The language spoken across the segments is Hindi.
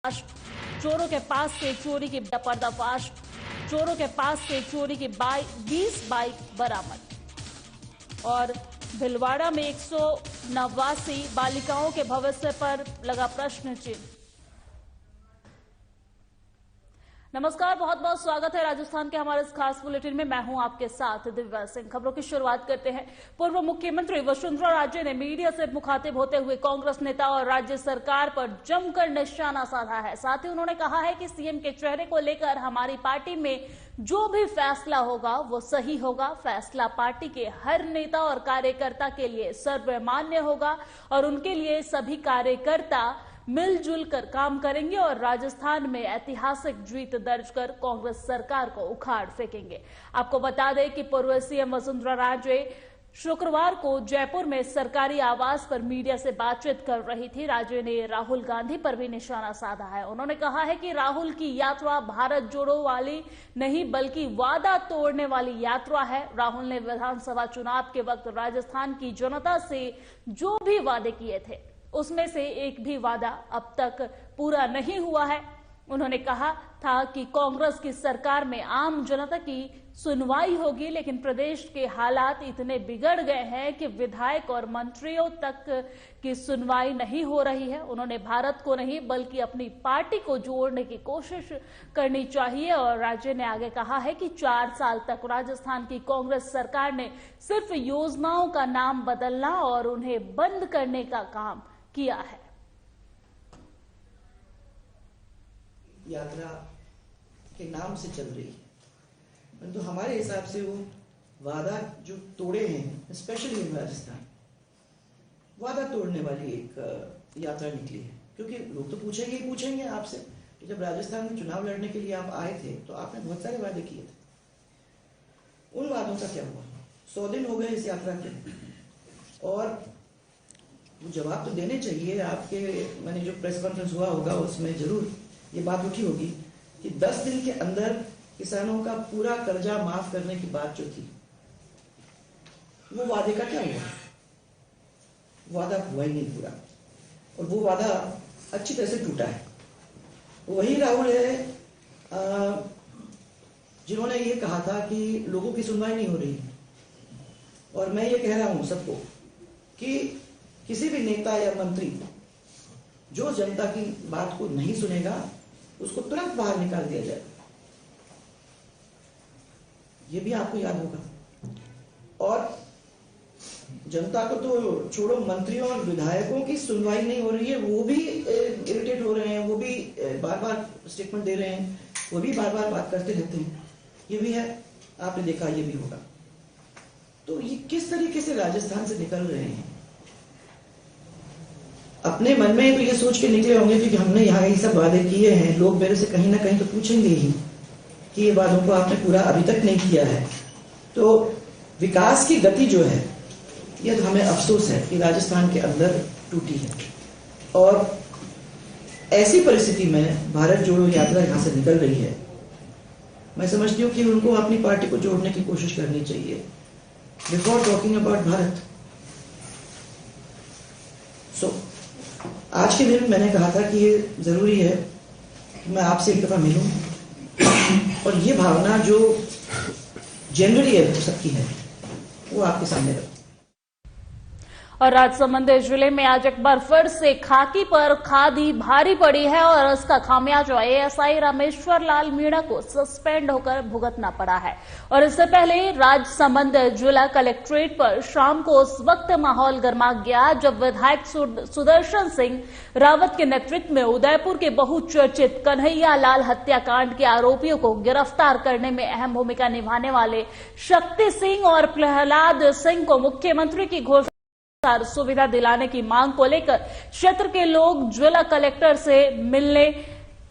चोरों के पास से चोरी की पर्दाफाश। चोरों के पास से चोरी की 20 बाइक बरामद। और भिलवाड़ा में 189 बालिकाओं के भविष्य पर लगा प्रश्न चिन्ह। नमस्कार, बहुत बहुत स्वागत है राजस्थान के हमारे इस खास बुलेटिन में। मैं हूं आपके साथ दिव्या सिंह। खबरों की शुरुआत करते हैं। पूर्व मुख्यमंत्री वसुंधरा राजे ने मीडिया से मुखातिब होते हुए कांग्रेस नेता और राज्य सरकार पर जमकर निशाना साधा है। साथ ही उन्होंने कहा है कि सीएम के चेहरे को लेकर हमारी पार्टी में जो भी फैसला होगा वो सही होगा। फैसला पार्टी के हर नेता और कार्यकर्ता के लिए सर्वमान्य होगा और उनके लिए सभी कार्यकर्ता मिलजुल कर काम करेंगे और राजस्थान में ऐतिहासिक जीत दर्ज कर कांग्रेस सरकार को उखाड़ फेंकेंगे। आपको बता दें कि पूर्व सीएम वसुंधरा राजे शुक्रवार को जयपुर में सरकारी आवास पर मीडिया से बातचीत कर रही थी। राजे ने राहुल गांधी पर भी निशाना साधा है। उन्होंने कहा है कि राहुल की यात्रा भारत जोड़ो वाली नहीं बल्कि वादा तोड़ने वाली यात्रा है। राहुल ने विधानसभा चुनाव के वक्त राजस्थान की जनता से जो भी वादे किए थे उसमें से एक भी वादा अब तक पूरा नहीं हुआ है। उन्होंने कहा था कि कांग्रेस की सरकार में आम जनता की सुनवाई होगी, लेकिन प्रदेश के हालात इतने बिगड़ गए हैं कि विधायक और मंत्रियों तक की सुनवाई नहीं हो रही है। उन्होंने भारत को नहीं बल्कि अपनी पार्टी को जोड़ने की कोशिश करनी चाहिए। और राज्य ने आगे कहा है कि 4 साल तक राजस्थान की कांग्रेस सरकार ने सिर्फ योजनाओं का नाम बदलना और उन्हें बंद करने का काम किया है। यात्रा के नाम से चल रही है, परंतु हमारे हिसाब से वो वादा जो तोड़े हैं, स्पेशली इन राजस्थान, वादा तोड़ने वाली एक यात्रा निकली है। क्योंकि लोग तो पूछेंगे आपसे कि जब राजस्थान में चुनाव लड़ने के लिए आप आए थे तो आपने बहुत सारे वादे किए थे, उन वादों का क्या हुआ? 100 दिन हो गए इस यात्रा के और जवाब तो देने चाहिए। आपके मैंने जो प्रेस कॉन्फ्रेंस हुआ होगा उसमें जरूर ये बात उठी होगी कि 10 दिन के अंदर किसानों का पूरा कर्जा माफ करने की बात जो थी, वो वादे का क्या हुआ? वादा हुआ ही नहीं पूरा, और वो वादा अच्छी तरह से टूटा है। वही राहुल है जिन्होंने ये कहा था कि लोगों की सुनवाई नहीं हो रही। और मैं ये कह रहा हूं सबको कि किसी भी नेता या मंत्री जो जनता की बात को नहीं सुनेगा उसको तुरंत बाहर निकाल दिया जाए। ये भी आपको याद होगा। और जनता को तो छोड़ो, मंत्रियों और विधायकों की सुनवाई नहीं हो रही है, वो भी इरिटेट हो रहे हैं, वो भी बार बार स्टेटमेंट दे रहे हैं, वो भी बार बार बात करते रहते हैं। ये भी है, आपने देखा, ये भी होगा। तो ये किस तरीके से राजस्थान से निकल रहे हैं? अपने मन में तो ये सोच के निकले होंगे कि हमने यहाँ ये सब वादे किए हैं, लोग मेरे से कहीं ना कहीं तो पूछेंगे ही कि ये वादों को आपने पूरा अभी तक नहीं किया है। तो विकास की गति जो है, ये तो हमें अफसोस है कि राजस्थान के अंदर टूटी है। और ऐसी परिस्थिति में भारत जोड़ो यात्रा यहाँ से निकल रही है। मैं समझती हूँ कि उनको अपनी पार्टी को जोड़ने की कोशिश करनी चाहिए बिफोर टॉकिंग अबाउट भारत। आज के दिन मैंने कहा था कि ये जरूरी है कि मैं आपसे एक दफा मिलूं और ये भावना जो जनरली है सबकी है, वो आपके सामने रखूं। और राजसमंद जिले में आज एक बार फिर से खाकी पर खादी भारी पड़ी है और इसका खामियाजा एएसआई रामेश्वर लाल मीणा को सस्पेंड होकर भुगतना पड़ा है। और इससे पहले राजसमंद जिला कलेक्ट्रेट पर शाम को उस वक्त माहौल गर्मा गया जब विधायक सुदर्शन सिंह रावत के नेतृत्व में उदयपुर के बहुचर्चित कन्हैया लाल हत्याकांड के आरोपियों को गिरफ्तार करने में अहम भूमिका निभाने वाले शक्ति सिंह और प्रहलाद सिंह को मुख्यमंत्री की घोषणा सुविधा दिलाने की मांग को लेकर क्षेत्र के लोग जिला कलेक्टर से मिलने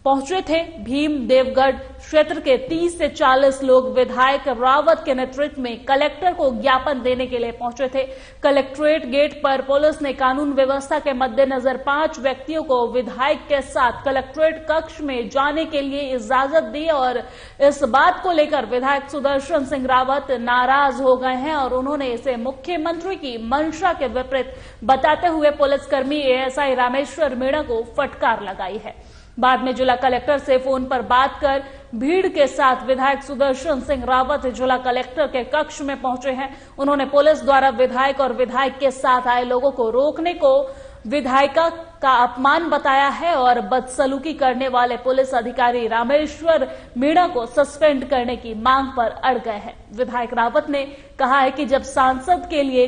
पहुंचे थे। भीम देवगढ़ क्षेत्र के 30 से 40 लोग विधायक रावत के नेतृत्व में कलेक्टर को ज्ञापन देने के लिए पहुंचे थे। कलेक्ट्रेट गेट पर पुलिस ने कानून व्यवस्था के मद्देनजर 5 व्यक्तियों को विधायक के साथ कलेक्ट्रेट कक्ष में जाने के लिए इजाजत दी और इस बात को लेकर विधायक सुदर्शन सिंह रावत नाराज हो गए हैं और उन्होंने इसे मुख्यमंत्री की मंशा के विपरीत बताते हुए पुलिसकर्मी एएसआई रामेश्वर मीणा को फटकार लगाई है। बाद में जिला कलेक्टर से फोन पर बात कर भीड़ के साथ विधायक सुदर्शन सिंह रावत जिला कलेक्टर के कक्ष में पहुंचे हैं। उन्होंने पुलिस द्वारा विधायक और विधायक के साथ आए लोगों को रोकने को विधायिका का अपमान बताया है और बदसलूकी करने वाले पुलिस अधिकारी रामेश्वर मीणा को सस्पेंड करने की मांग पर अड़ गए हैं। विधायक रावत ने कहा है कि जब सांसद के लिए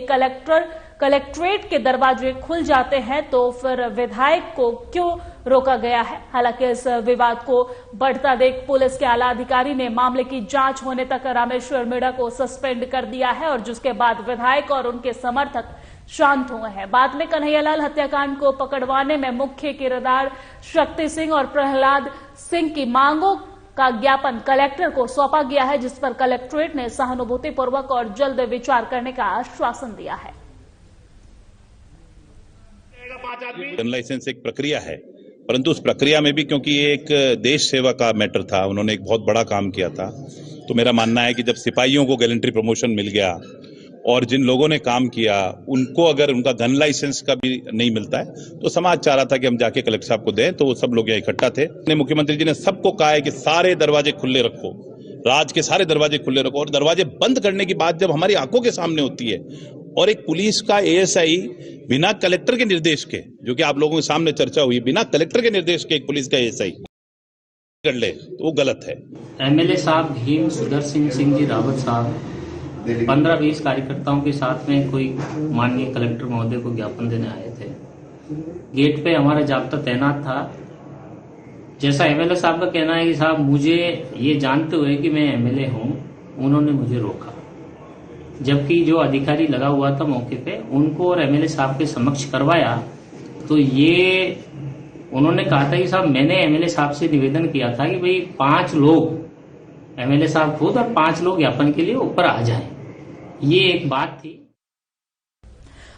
कलेक्ट्रेट के दरवाजे खुल जाते हैं तो फिर विधायक को क्यों रोका गया है। हालांकि इस विवाद को बढ़ता देख पुलिस के आला अधिकारी ने मामले की जांच होने तक रामेश्वर मीणा को सस्पेंड कर दिया है और जिसके बाद विधायक और उनके समर्थक शांत हुए हैं। बाद में कन्हैयालाल हत्याकांड को पकड़वाने में मुख्य किरदार शक्ति सिंह और प्रहलाद सिंह की मांगों का ज्ञापन कलेक्टर को सौंपा गया है, जिस पर कलेक्ट्रेट ने सहानुभूतिपूर्वक और जल्द विचार करने का आश्वासन दिया है। गन लाइसेंस एक प्रक्रिया है, परंतु उस प्रक्रिया में भी क्योंकि ये एक देश सेवा का मैटर था, उन्होंने एक बहुत बड़ा काम किया था, तो मेरा मानना है कि जब सिपाहियों को गैलेंट्री प्रमोशन मिल गया और जिन लोगों ने काम किया उनको अगर उनका गन लाइसेंस का भी नहीं मिलता है तो समाज चाह रहा था कि हम जाके कलेक्टर साहब को दें, तो वो सब लोग यहाँ इकट्ठा थे। मुख्यमंत्री जी ने सबको कहा है कि सारे दरवाजे खुले रखो, राज के सारे दरवाजे खुले रखो, और दरवाजे बंद करने की बात जब हमारी आंखों के सामने होती है और एक पुलिस का एएसआई बिना कलेक्टर के निर्देश के, जो कि आप लोगों के सामने चर्चा हुई, बिना कलेक्टर के निर्देश के एक पुलिस का एएसआई कर ले तो वो गलत है। एमएलए साहब भीम सुदर्शन सिंह जी रावत साहब 15-20 कार्यकर्ताओं के साथ में कोई माननीय कलेक्टर महोदय को ज्ञापन देने आए थे। गेट पे हमारा जाब्ता तैनात था। जैसा एमएलए साहब का कहना है कि साहब मुझे ये जानते हुए कि मैं एमएलए हूं, उन्होंने मुझे रोका, जबकि जो अधिकारी लगा हुआ था मौके पे उनको और एमएलए साहब के समक्ष करवाया। तो ये उन्होंने कहा था कि साहब मैंने एमएलए साहब से निवेदन किया था कि भाई 5 लोग, एमएलए साहब खुद और 5 लोग ज्ञापन के लिए ऊपर आ जाएं, ये एक बात थी।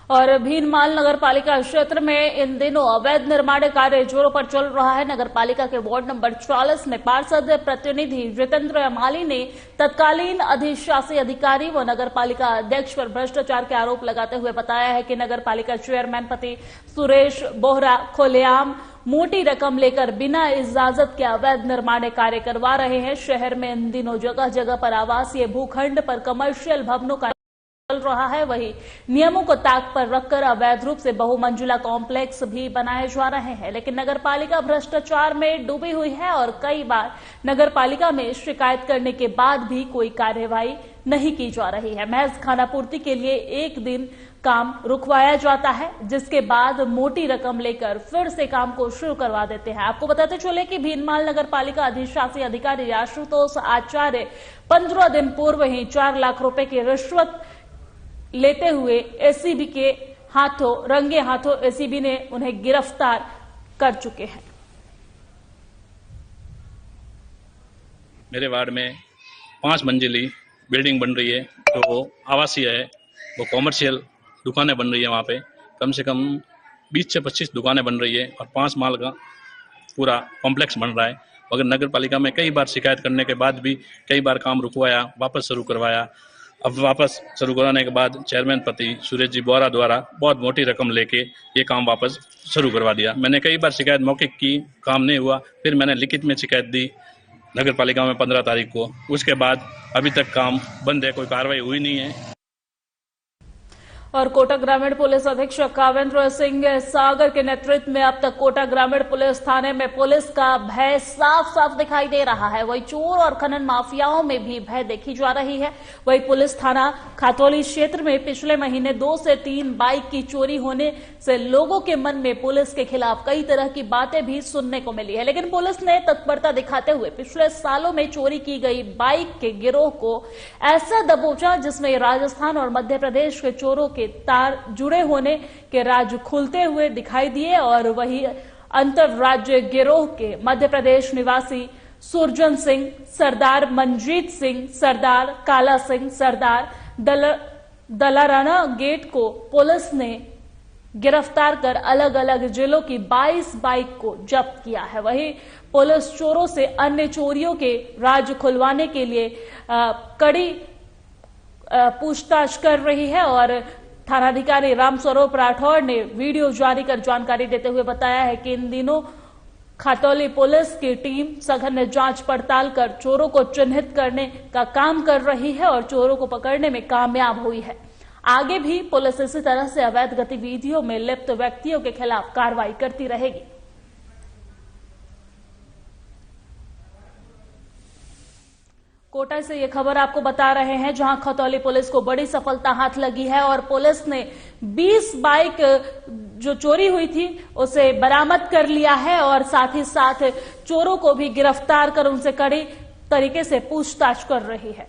और भीनमाल नगर पालिका क्षेत्र में इन दिनों अवैध निर्माण कार्य जोरों पर चल रहा है। नगर पालिका के वार्ड नंबर 44 में पार्षद प्रतिनिधि जितेंद्र माली ने तत्कालीन अधिशासी अधिकारी व नगर पालिका अध्यक्ष पर भ्रष्टाचार के आरोप लगाते हुए बताया है कि नगर पालिका चेयरमैन पति सुरेश बोहरा खुलेआम मोटी रकम लेकर बिना इजाजत के अवैध निर्माण कार्य करवा रहे हैं। शहर में इन दिनों जगह जगह पर आवासीय भूखंड पर कमर्शियल भवनों का चल रहा है। वही नियमों को ताक पर रखकर अवैध रूप से बहुमंजिला कॉम्प्लेक्स भी बनाए जा रहे हैं, लेकिन नगर पालिका भ्रष्टाचार में डूबी हुई है और कई बार नगर पालिका में शिकायत करने के बाद भी कोई कार्यवाही नहीं की जा रही है। महज खानापूर्ति के लिए एक दिन काम रुकवाया जाता है, जिसके बाद मोटी रकम लेकर फिर से काम को शुरू करवा देते हैं। आपको बताते चले कि भीनमाल नगर पालिका अधिशासी अधिकारी आशुतोष आचार्य 15 दिन पूर्व ही 4 लाख रुपए की रिश्वत लेते हुए एसीबी के हाथों, रंगे हाथों एसीबी ने उन्हें गिरफ्तार कर चुके हैं। मेरे वार्ड में 5 मंजिली बिल्डिंग बन रही है, तो आवासीय है, वो कॉमर्शियल दुकानें बन रही है। वहाँ पे कम से कम 20 से 25 दुकानें बन रही है और 5 माल का पूरा कॉम्प्लेक्स बन रहा है। मगर नगर पालिका में कई बार शिकायत करने के बाद भी कई बार काम रुकवाया, वापस शुरू करवाया। अब वापस शुरू कराने के बाद चेयरमैन पति सुरेश जी बोहरा द्वारा बहुत मोटी रकम लेके ये काम वापस शुरू करवा दिया। मैंने कई बार शिकायत मौखिक की, काम नहीं हुआ, फिर मैंने लिखित में शिकायत दी नगर पालिका में 15 तारीख को। उसके बाद अभी तक काम बंद है, कोई कार्रवाई हुई नहीं है। और कोटा ग्रामीण पुलिस अधीक्षक कावेंद्र सिंह सागर के नेतृत्व में अब तक कोटा ग्रामीण पुलिस थाने में पुलिस का भय साफ साफ दिखाई दे रहा है। वही चोर और खनन माफियाओं में भी भय देखी जा रही है। वही पुलिस थाना खातौली क्षेत्र में पिछले महीने 2 से 3 बाइक की चोरी होने से लोगों के मन में पुलिस के खिलाफ कई तरह की बातें भी सुनने को मिली है, लेकिन पुलिस ने तत्परता दिखाते हुए पिछले सालों में चोरी की गई बाइक के गिरोह को ऐसा दबोचा जिसमें राजस्थान और मध्य प्रदेश के चोरों के तार जुड़े होने के राज खुलते हुए दिखाई दिए। और वही अंतरराज्य गिरोह के मध्य प्रदेश निवासी सुरजन सिंह, सरदार मनजीत सिंह, सरदार काला सिंह, सरदार दलाराना गेट को पुलिस ने गिरफ्तार कर अलग अलग जिलों की 22 बाइक को जब्त किया है। वही पुलिस चोरों से अन्य चोरियों के राज खुलवाने के लिए कड़ी पूछताछ कर रही है। और थानाधिकारी रामस्वरूप राठौड़ ने वीडियो जारी कर जानकारी देते हुए बताया है कि इन दिनों खतौली पुलिस की टीम सघन जांच पड़ताल कर चोरों को चिन्हित करने का काम कर रही है और चोरों को पकड़ने में कामयाब हुई है। आगे भी पुलिस इसी तरह से अवैध गतिविधियों में लिप्त व्यक्तियों के खिलाफ कार्रवाई करती रहेगी। कोटा से ये खबर आपको बता रहे हैं, जहां खतौली पुलिस को बड़ी सफलता हाथ लगी है और पुलिस ने 20 बाइक जो चोरी हुई थी उसे बरामद कर लिया है और साथ ही साथ चोरों को भी गिरफ्तार कर उनसे कड़ी तरीके से पूछताछ कर रही है।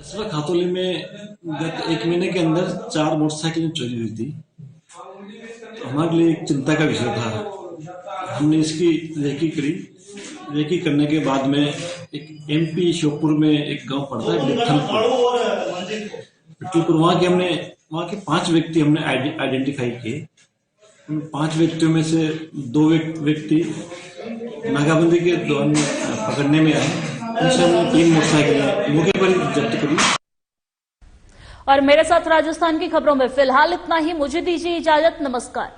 इस वक्त खतौली में गत 1 महीने के अंदर 4 मोटरसाइकिलें चोरी हुई थी। तो हमारे लिए एक चिंता का विषय था। हमने इसकी रेकी करी। रेकी करने के बाद में एक MP श्योपुर में एक गांव पड़ता है बिट्ठलपुर, वहां के 5 व्यक्ति हमने आइडेंटिफाई किए। उन 5 व्यक्तियों में से 2 व्यक्ति नाकाबंदी के दौरान पकड़ने में आए। उनसे हमने 3 मोटरसाइकिलें मौके पर जब्त करी। और मेरे साथ राजस्थान की खबरों में फिलहाल इतना ही। मुझे दीजिए इजाजत। नमस्कार।